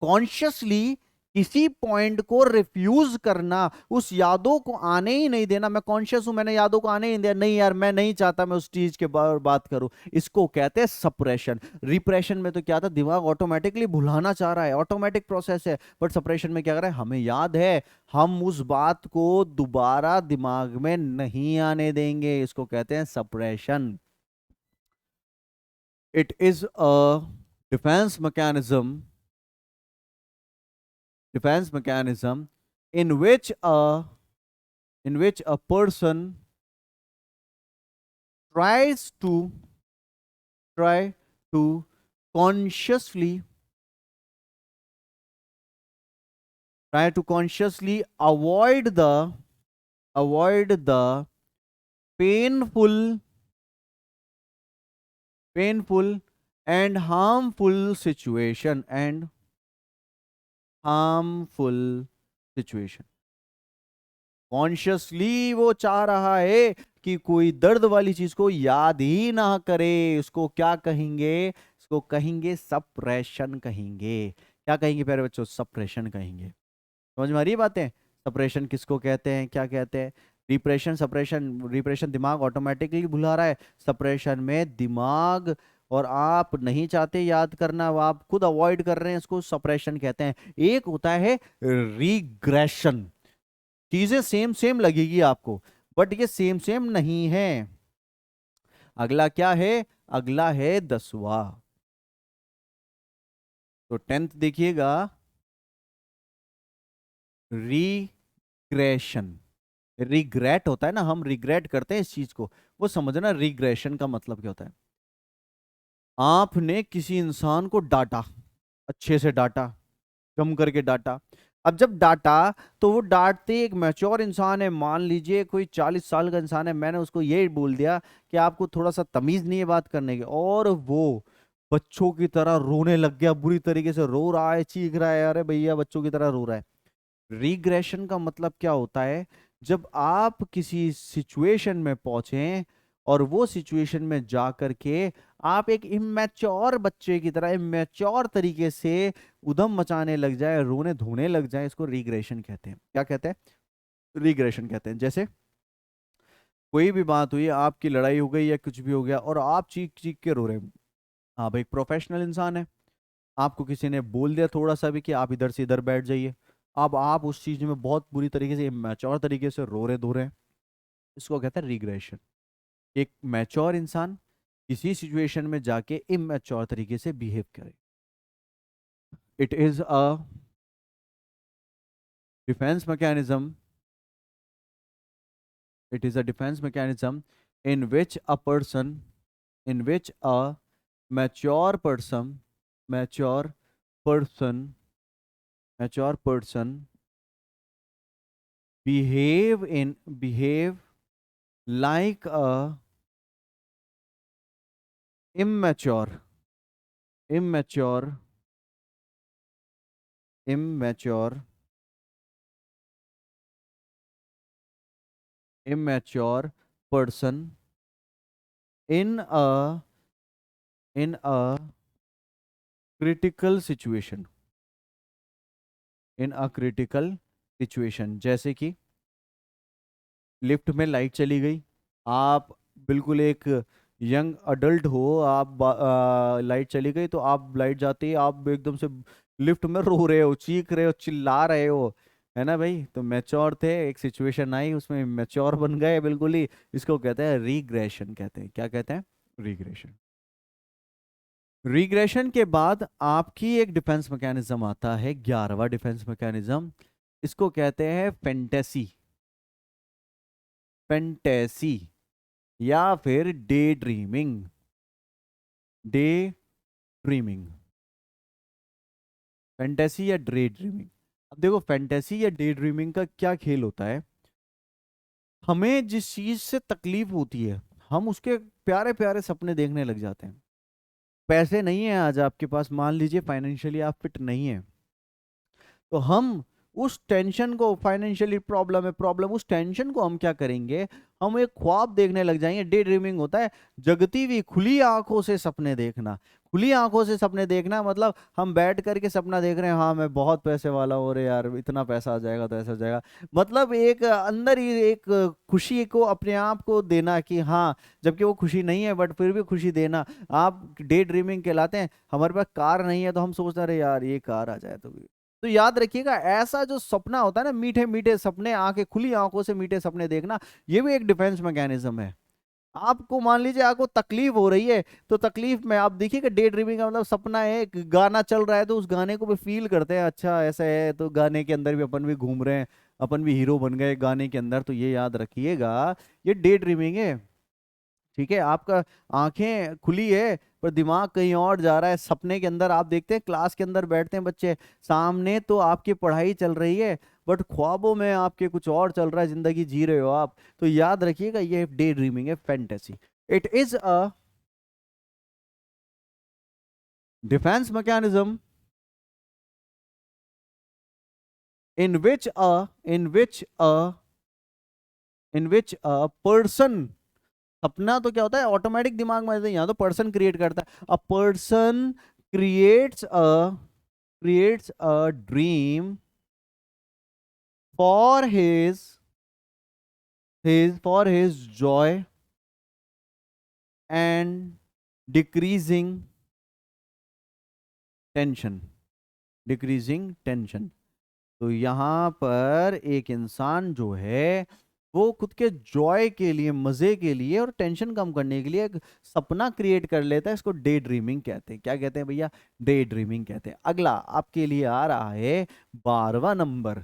कॉन्शियसली किसी पॉइंट को रिफ्यूज करना, उस यादों को आने ही नहीं देना। मैं कॉन्शियस हूं, मैंने यादों को आने ही नहीं दिया, नहीं यार मैं नहीं चाहता मैं उस चीज के बारे में बात करूं, इसको कहते हैं सप्रेशन। रिप्रेशन में तो क्या था, दिमाग ऑटोमेटिकली भुलाना चाह रहा है, ऑटोमेटिक प्रोसेस है, बट सप्रेशन में क्या कर रहा है, हमें याद है, हम उस बात को दोबारा दिमाग में नहीं आने देंगे, इसको कहते हैं suppression. It is a defence mechanism in which a person tries to try to consciously avoid the painful and harmful situation। Consciously वो चाह रहा है कि कोई दर्द वाली चीज को याद ही ना करे, उसको क्या कहेंगे, इसको कहेंगे सप्रेशन कहेंगे। क्या कहेंगे प्यारे बच्चों, सप्रेशन कहेंगे। समझ में आ रही है बातें, सप्रेशन किसको कहते हैं, क्या कहते हैं। रिप्रेशन दिमाग ऑटोमेटिकली भुला रहा है, सप्रेशन में दिमाग और आप नहीं चाहते याद करना, वो आप खुद अवॉइड कर रहे हैं, इसको सप्रेशन कहते हैं। एक होता है रिग्रेशन, चीजें सेम सेम लगेगी आपको, बट ये सेम सेम नहीं है। अगला क्या है, अगला है 10वां। तो 10th देखिएगा, रिग्रेशन। रिग्रेट होता है ना, हम रिग्रेट करते हैं इस चीज को, वो समझना रिग्रेशन का मतलब क्या होता है। आपने किसी इंसान को डांटा, अच्छे से डांटा, कम करके डांटा। अब जब डांटा तो वो डांटते, एक मैच्योर इंसान है, मान लीजिए कोई 40 साल का इंसान है, मैंने उसको ये बोल दिया कि आपको थोड़ा सा तमीज नहीं है बात करने की, और वो बच्चों की तरह रोने लग गया, बुरी तरीके से रो रहा है, चीख रहा है, अरे भैया बच्चों की तरह रो रहा है। रिग्रेशन का मतलब क्या होता है, जब आप किसी सिचुएशन में पहुंचे और वो सिचुएशन में जा करके आप एक इमेच्योर बच्चे की तरह इमेच्योर तरीके से उधम मचाने लग जाए, रोने धोने लग जाए, इसको रिग्रेशन कहते हैं। क्या कहते हैं, रिग्रेशन कहते हैं। जैसे कोई भी बात हुई, आपकी लड़ाई हो गई या कुछ भी हो गया और आप चीख चीख के रो रहे हैं, आप एक प्रोफेशनल इंसान है, आपको किसी ने बोल दिया थोड़ा सा भी कि आप इधर से इधर बैठ जाइए, अब आप उस चीज में बहुत बुरी तरीके से मैच्योर तरीके से रो रहे धो रहे हैं, इसको कहते हैं रिग्रेशन। एक मैच्योर इंसान किसी सिचुएशन में जाके इमैच्योर तरीके से बिहेव करे। It is a defence mechanism in which a person in which a mature person mature person behave like a immature immature immature immature person in a critical situation जैसे कि lift में light चली गई, आप बिल्कुल एक young adult हो, आप लाइट चली गई तो आप लाइट जाते ही आप एकदम से लिफ्ट में रो रहे हो, चीख रहे हो, चिल्ला रहे हो, है ना भाई। तो मैच्योर थे, एक सिचुएशन आई उसमें मैच्योर बन गए बिल्कुल ही। इसको कहते हैं रीग्रेशन, कहते हैं, क्या कहते हैं, रीग्रेशन। रीग्रेशन के बाद आपकी एक डिफेंस मैकेनिज्म आता है, 11वां डिफेंस मैकेनिज्म। इसको कहते हैं फैंटेसी, फैंटेसी या फिर day dreaming, day dreaming, fantasy या डे ड्रीमिंग। अब देखो फैंटेसी या डे ड्रीमिंग का क्या खेल होता है। हमें जिस चीज से तकलीफ होती है, हम उसके प्यारे प्यारे सपने देखने लग जाते हैं। पैसे नहीं है आज आपके पास, मान लीजिए फाइनेंशियली आप फिट नहीं है, तो हम उस टेंशन को, फाइनेंशियली प्रॉब्लम है, प्रॉब्लम, उस टेंशन को हम क्या करेंगे, हम एक ख्वाब देखने लग जाएंगे। डे ड्रीमिंग होता है जगती हुई खुली आंखों से सपने देखना। खुली आंखों से सपने देखना मतलब हम बैठ करके सपना देख रहे हैं, हाँ मैं बहुत पैसे वाला हो रहे यार, इतना पैसा आ जाएगा तो ऐसा हो जाएगा। मतलब एक अंदर ही एक खुशी को अपने आप को देना कि हाँ, जबकि वो खुशी नहीं है बट फिर भी खुशी देना, आप डे ड्रीमिंग कहलाते हैं। हमारे पास कार नहीं है तो हम सोचते रहे यार ये कार आ जाए तो याद रखिएगा, ऐसा जो सपना होता है ना, मीठे मीठे सपने, आंखें खुली आंखों से मीठे सपने देखना, ये भी एक डिफेंस मैकेनिज्म है। आपको मान लीजिए आपको तकलीफ हो रही है, तो तकलीफ में आप देखिएगा, डे ड्रीमिंग का मतलब सपना है, एक गाना चल रहा है तो उस गाने को भी फील करते हैं, अच्छा ऐसा है, तो गाने के अंदर भी अपन भी घूम रहे हैं, अपन भी हीरो बन गए गाने के अंदर, तो ये याद रखिएगा, ये डे ड्रीमिंग है। ठीक है, आपका आंखें खुली है पर दिमाग कहीं और जा रहा है। सपने के अंदर आप देखते हैं, क्लास के अंदर बैठते हैं बच्चे, सामने तो आपकी पढ़ाई चल रही है बट ख्वाबों में आपके कुछ और चल रहा है, जिंदगी जी रहे हो आप। तो याद रखिएगा, ये डे ड्रीमिंग है, fantasy. It is a defence mechanism in which a person, सपना तो क्या होता है, ऑटोमेटिक दिमाग में आता है, यहाँ तो पर्सन क्रिएट करता है। A person creates a dream for his joy and decreasing tension, decreasing tension. तो यहाँ पर एक इंसान जो है, वो खुद के जॉय के लिए, मजे के लिए और टेंशन कम करने के लिए एक सपना क्रिएट कर लेता है। इसको डे ड्रीमिंग कहते हैं। क्या कहते हैं भैया, डे ड्रीमिंग कहते हैं। अगला आपके लिए आ रहा है 12वां नंबर।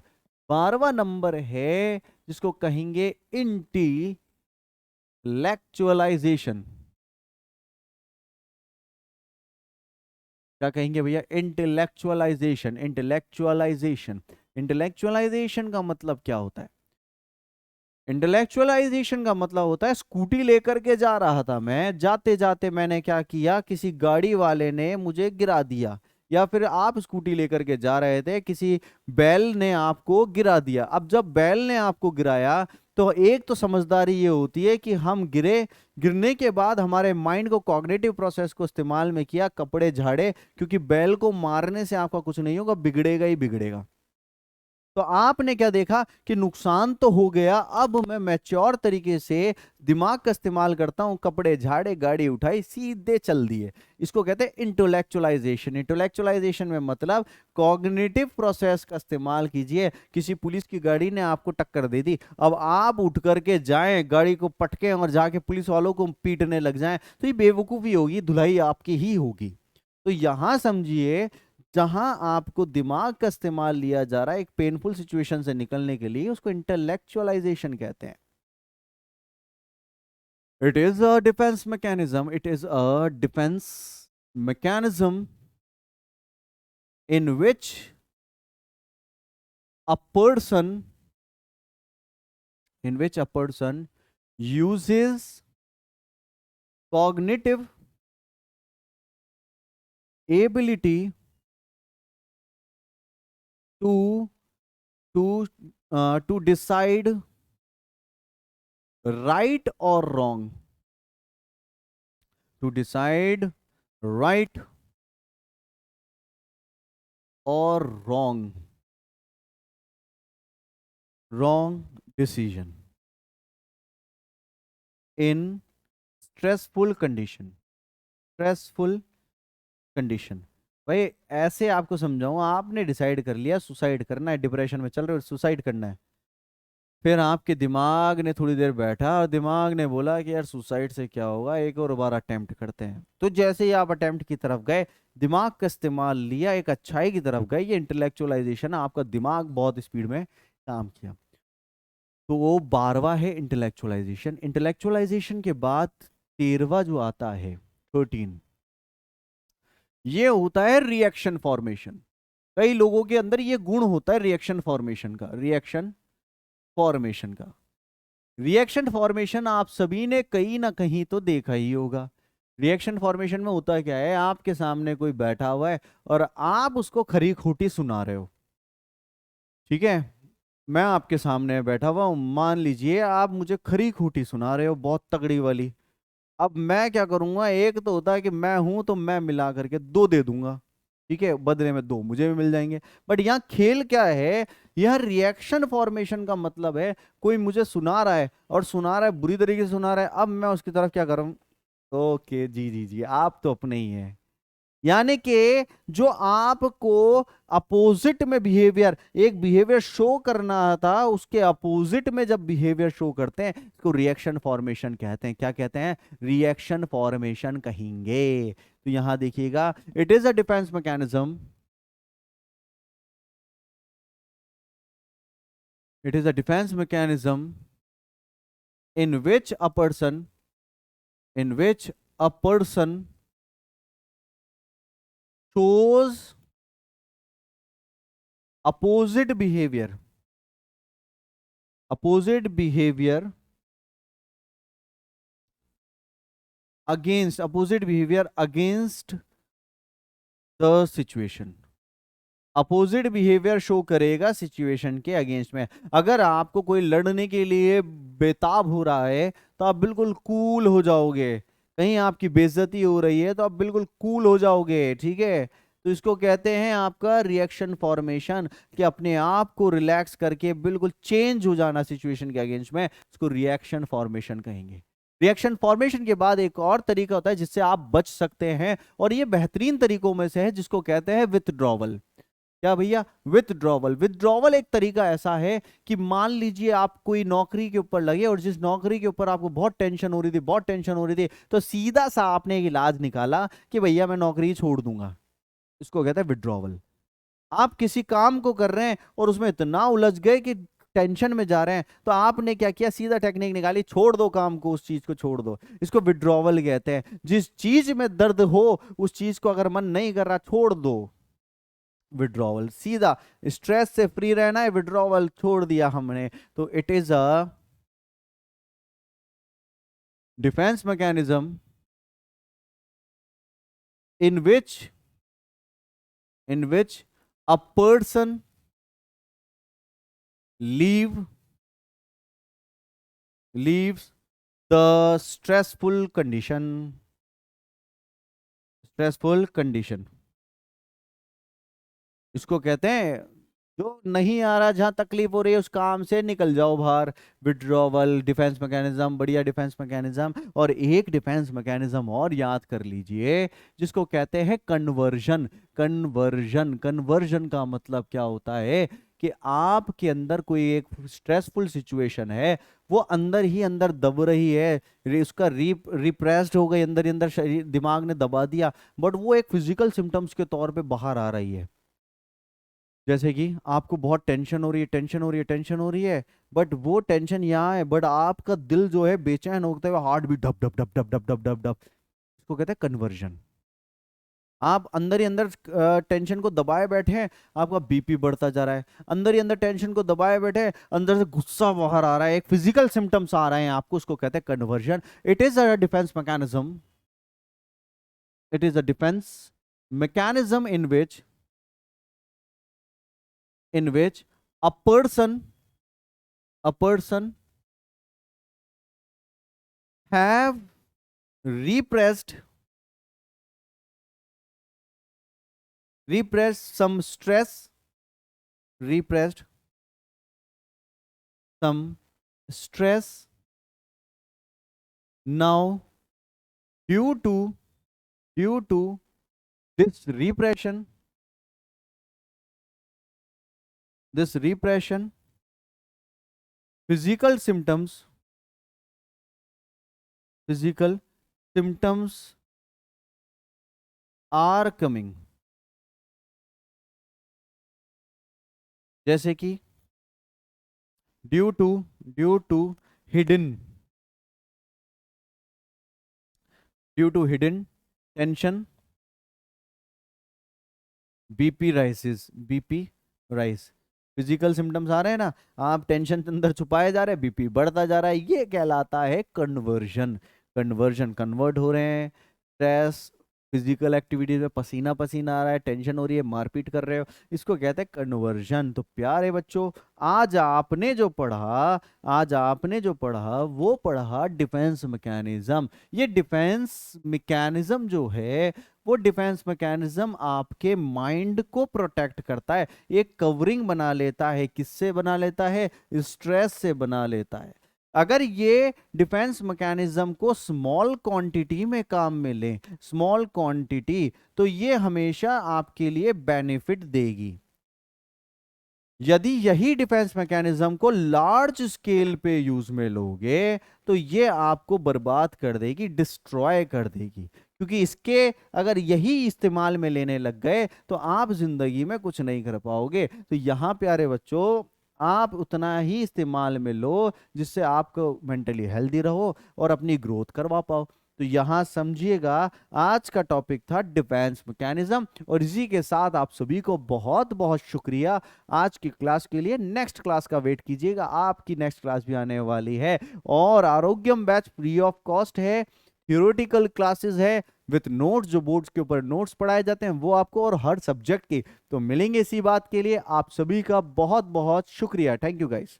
12वां नंबर है जिसको कहेंगे इंटेलेक्चुअलाइजेशन। क्या कहेंगे भैया, इंटेलेक्चुअलाइजेशन, इंटेलेक्चुअलाइजेशन। इंटेलेक्चुअलाइजेशन का मतलब क्या होता है, इंटेलेक्चुअलाइजेशन का मतलब होता है, स्कूटी लेकर के जा रहा था मैं, जाते जाते मैंने क्या किया, किसी गाड़ी वाले ने मुझे गिरा दिया, या फिर आप स्कूटी लेकर के जा रहे थे, किसी बैल ने आपको गिरा दिया। अब जब बैल ने आपको गिराया, तो एक तो समझदारी ये होती है कि हम गिरे, गिरने के बाद हमारे माइंड को, कॉग्निटिव प्रोसेस को इस्तेमाल में किया, कपड़े झाड़े, क्योंकि बैल को मारने से आपका कुछ नहीं होगा, बिगड़ेगा ही बिगड़ेगा। तो आपने क्या देखा कि नुकसान तो हो गया, अब मैं मैच्योर तरीके से दिमाग का इस्तेमाल करता हूं, कपड़े झाड़े, गाड़ी उठाई, सीधे चल दिए। इसको कहते हैं इंटेलेक्चुअलाइजेशन। इंटेलेक्चुअलाइजेशन में मतलब कॉग्निटिव प्रोसेस का इस्तेमाल कीजिए। किसी पुलिस की गाड़ी ने आपको टक्कर दे दी, अब आप उठ करके जाएं, गाड़ी को पटके और जाके पुलिस वालों को पीटने लग जाएं, तो ये बेवकूफी होगी, धुलाई आपकी ही होगी। तो यहां समझिए, जहां आपको दिमाग का इस्तेमाल लिया जा रहा है एक पेनफुल सिचुएशन से निकलने के लिए, उसको इंटेलेक्चुअलाइजेशन कहते हैं। It is a defence mechanism, it is a defence mechanism in which a person, in which a person uses cognitive ability to to decide right or wrong, to decide right or wrong decision in stressful condition, stressful condition। भाई ऐसे आपको समझाऊं, आपने decide कर लिया suicide करना है, depression में चल रहे हो, सुसाइड करना है। फिर आपके दिमाग ने थोड़ी देर बैठा और दिमाग ने बोला कि यार सुसाइड से क्या होगा, एक और बार अटेम्प्ट करते हैं। तो जैसे ही आप अटेम्प्ट की तरफ गए, दिमाग का इस्तेमाल लिया, एक अच्छाई की तरफ गए, ये इंटेलेक्चुअलाइजेशन, आपका दिमाग बहुत स्पीड में काम किया। तो वो 12वां है इंटेलेक्चुअलाइजेशन। इंटेलेक्चुअलाइजेशन के बाद 13वां जो आता है, 13, ये होता है रिएक्शन फॉर्मेशन। कई लोगों के अंदर ये गुण होता है रिएक्शन फॉर्मेशन का, रिएक्शन फॉर्मेशन का। रिएक्शन फॉर्मेशन आप सभी ने कहीं ना कहीं तो देखा ही होगा। रिएक्शन फॉर्मेशन में होता क्या है, आपके सामने कोई बैठा हुआ है और आप उसको खरी खोटी सुना रहे हो। ठीक है, मैं आपके सामने बैठा हुआ हूं, मान लीजिए आप मुझे खरी खोटी सुना रहे हो बहुत तगड़ी वाली। अब मैं क्या करूंगा, एक तो होता है कि मैं हूं तो मैं मिला करके दो दे दूंगा, ठीक है, बदले में दो मुझे भी मिल जाएंगे। बट यहाँ खेल क्या है, यह रिएक्शन फॉर्मेशन का मतलब है कोई मुझे सुना रहा है और सुना रहा है बुरी तरीके से सुना रहा है, अब मैं उसकी तरफ क्या करूं, ओके जी जी जी आप तो अपने ही हैं। यानी कि जो आपको अपोजिट में बिहेवियर, एक बिहेवियर शो करना था, उसके अपोजिट में जब बिहेवियर शो करते हैं, इसको रिएक्शन फॉर्मेशन कहते हैं। क्या कहते हैं, रिएक्शन फॉर्मेशन कहेंगे। तो यहां देखिएगा, it is a defence mechanism, it is a defence mechanism in which a person, in which a person shows opposite behavior, opposite behavior against, opposite behavior against the situation। Opposite behaviour show करेगा situation के against में। अगर आपको कोई लड़ने के लिए बेताब हो रहा है तो आप बिल्कुल कूल हो जाओगे। कहीं आपकी बेइज्जती हो रही है तो आप बिल्कुल कूल हो जाओगे, ठीक है। तो इसको कहते हैं आपका रिएक्शन फॉर्मेशन, कि अपने आप को रिलैक्स करके बिल्कुल चेंज हो जाना सिचुएशन के अगेंस्ट में, इसको रिएक्शन फॉर्मेशन कहेंगे। रिएक्शन फॉर्मेशन के बाद एक और तरीका होता है जिससे आप बच सकते हैं, और ये बेहतरीन तरीकों में से है, जिसको कहते हैं विथड्रॉवल। क्या भैया, विथड्रॉवल। विथड्रॉवल एक तरीका ऐसा है कि मान लीजिए आप कोई नौकरी के ऊपर लगे और जिस नौकरी के ऊपर आपको बहुत टेंशन हो रही थी, बहुत टेंशन हो रही थी, तो सीधा सा आपने एक इलाज निकाला कि भैया मैं नौकरी छोड़ दूंगा। इसको कहते हैं विथड्रॉवल। आप किसी काम को कर रहे हैं और उसमें इतना उलझ गए कि टेंशन में जा रहे हैं, तो आपने क्या किया, सीधा टेक्निक निकाली, छोड़ दो काम को, उस चीज को छोड़ दो। इसको विथड्रॉवल कहते हैं। जिस चीज में दर्द हो, उस चीज को अगर मन नहीं कर रहा, छोड़ दो, विड्रॉवल। सीधा स्ट्रेस से फ्री रहना है, विड्रॉवल छोड़ दिया हमने, तो it is a defence mechanism in which, in which a person leave leaves the stressful condition, stressful condition. इसको कहते हैं, जो नहीं आ रहा, जहां तकलीफ हो रही है, उस काम से निकल जाओ बाहर। विड्रॉवल डिफेंस मैकेनिज्म, बढ़िया डिफेंस मैकेनिज्म। और एक डिफेंस मैकेनिज्म और याद कर लीजिए, जिसको कहते हैं कन्वर्जन। कन्वर्जन, कन्वर्जन का मतलब क्या होता है, कि आपके अंदर कोई एक स्ट्रेसफुल सिचुएशन है, वो अंदर ही अंदर दब रही है, उसका रिप्रेस्ड हो गई, अंदर ही अंदर शरीर, दिमाग ने दबा दिया, बट वो एक फिजिकल सिम्टम्स के तौर पे बाहर आ रही है। जैसे कि आपको बहुत टेंशन हो रही है, टेंशन हो रही है, टेंशन हो रही है, बट वो टेंशन यहाँ है, बट आपका दिल जो है बेचैन होते हुए, हार्ट भी dub dub dub dub dub dub dub dub. इसको कहते हैं कन्वर्जन। आप अंदर ही अंदर टेंशन को दबाए बैठे हैं, आपका बीपी बढ़ता जा रहा है। अंदर ही अंदर टेंशन को दबाए बैठे हैं, अंदर से गुस्सा बाहर आ रहा है, एक फिजिकल सिम्टम्स आ रहे हैं आपको, उसको कहते हैं conversion. It is a defence mechanism, it is a defence mechanism in which a person, a person have repressed, repressed some stress, repressed some stress. Now due to, due to This repression, physical symptoms, physical symptoms are coming, जैसे कि due to hidden tension, BP rise. Physical symptoms आ रहे हैं ना, आप tension के अंदर छुपाए जा रहे हैं, बीपी बढ़ता जा रहा है, ये कहलाता है कन्वर्जन। कन्वर्ट हो रहे हैं, स्ट्रेस, फिजिकल एक्टिविटीज में पसीना पसीना आ रहा है, टेंशन हो रही है, मारपीट कर रहे हो, इसको कहते हैं कन्वर्जन। तो प्यारे बच्चों, आज आपने जो पढ़ा वो पढ़ा डिफेंस मैकेनिज्म। ये डिफेंस मैकेनिज्म जो है, वो डिफेंस मैकेनिज्म आपके माइंड को प्रोटेक्ट करता है, एक कवरिंग बना लेता है। किससे बना लेता है? स्ट्रेस से बना लेता है। अगर ये डिफेंस मैकेनिज्म को स्मॉल क्वांटिटी में काम में लें, स्मॉल क्वांटिटी, तो ये हमेशा आपके लिए बेनिफिट देगी। यदि यही डिफेंस मैकेनिज्म को लार्ज स्केल पे यूज में लोगे तो ये आपको बर्बाद कर देगी, डिस्ट्रॉय कर देगी। क्योंकि इसके अगर यही इस्तेमाल में लेने लग गए तो आप जिंदगी में कुछ नहीं कर पाओगे। तो यहां प्यारे बच्चों, आप उतना ही इस्तेमाल में लो जिससे आपको मेंटली हेल्दी रहो और अपनी ग्रोथ करवा पाओ। तो यहां समझिएगा, आज का टॉपिक था डिफेंस मैकेनिज्म। और इसी के साथ आप सभी को बहुत बहुत शुक्रिया आज की क्लास के लिए। नेक्स्ट क्लास का वेट कीजिएगा, आपकी नेक्स्ट क्लास भी आने वाली है। और आरोग्यम बैच फ्री ऑफ कॉस्ट है, थ्योरेटिकल क्लासेस है विथ नोट्स, जो बोर्ड्स के ऊपर नोट्स पढ़ाए जाते हैं वो आपको, और हर सब्जेक्ट की। तो मिलेंगे इसी बात के लिए। आप सभी का बहुत बहुत शुक्रिया। Thank you guys.